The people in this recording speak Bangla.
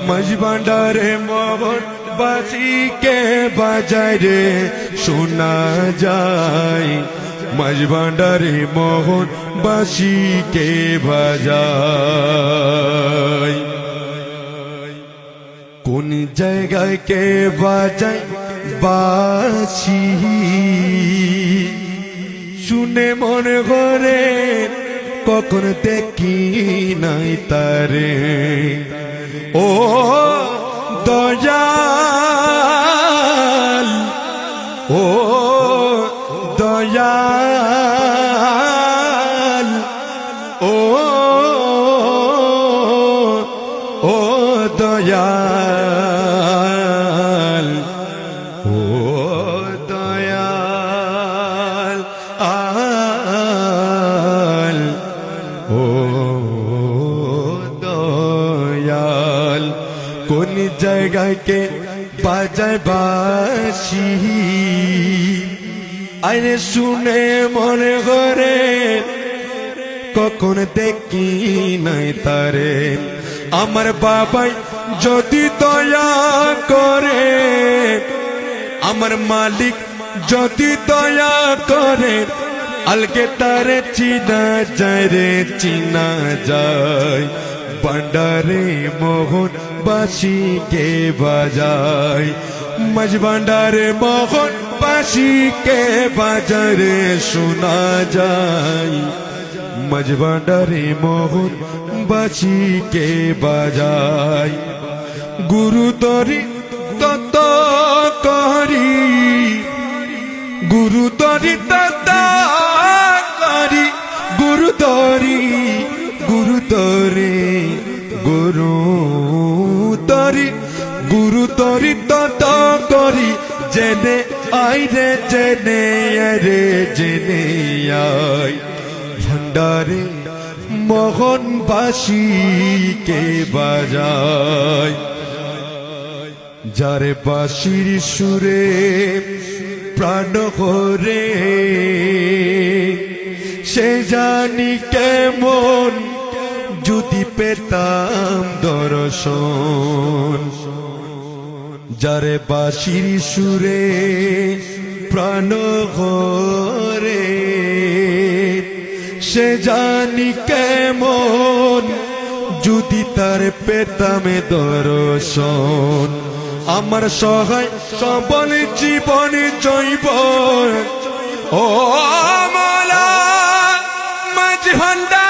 মজভান্ডারে মোহন বাসিকে বাজায় রে শোনা যায় মজভান্ডারে মোহন বাসিকে বাজায় কোন জায়গায় কে বাজায় বাসি শুনে মনে করে কখন দেখি নাই তারে ও দয়াল ও দয়াল ও ও দয়াল ও দয়াল আল ও দয়াল কোন জায়গায় কে বাজায় বাঁশি আরে শুনে মনে করে কখন দেখি নাই তারে আমার বাবাই যদি দয়া করে আমার মালিক যদি দয়া করে আলকে তারে চিনা যায় রে চিনা যায় ভান্ডারে মোহন বাসিকে বাজায় মজভান্ডারে মোহন বাসিকে বাজায় রে শোনা যায় মজভান্ডারে মোহন বাসিকে বাজায় গুরুতরি তত করি গুরুতরি তত করি গুরুতরি গুরুতরি গুরুতরি গুরুতরি তত করি জেনে আই রে জেনে রে জেনে আই ভান্ডারে মোহন বাসিকে বাজায় যারে বাঁশির সুরে প্রাণ হরে সে জানি কেমন যদি পেতাম দর্শন যারে বাঁশির সুরে প্রাণ হরে সে জানি কেমন যদি তার পেতামে দর্শন আমার সহায় সবল জীবন জৈবন ও মালা মজভান্ডার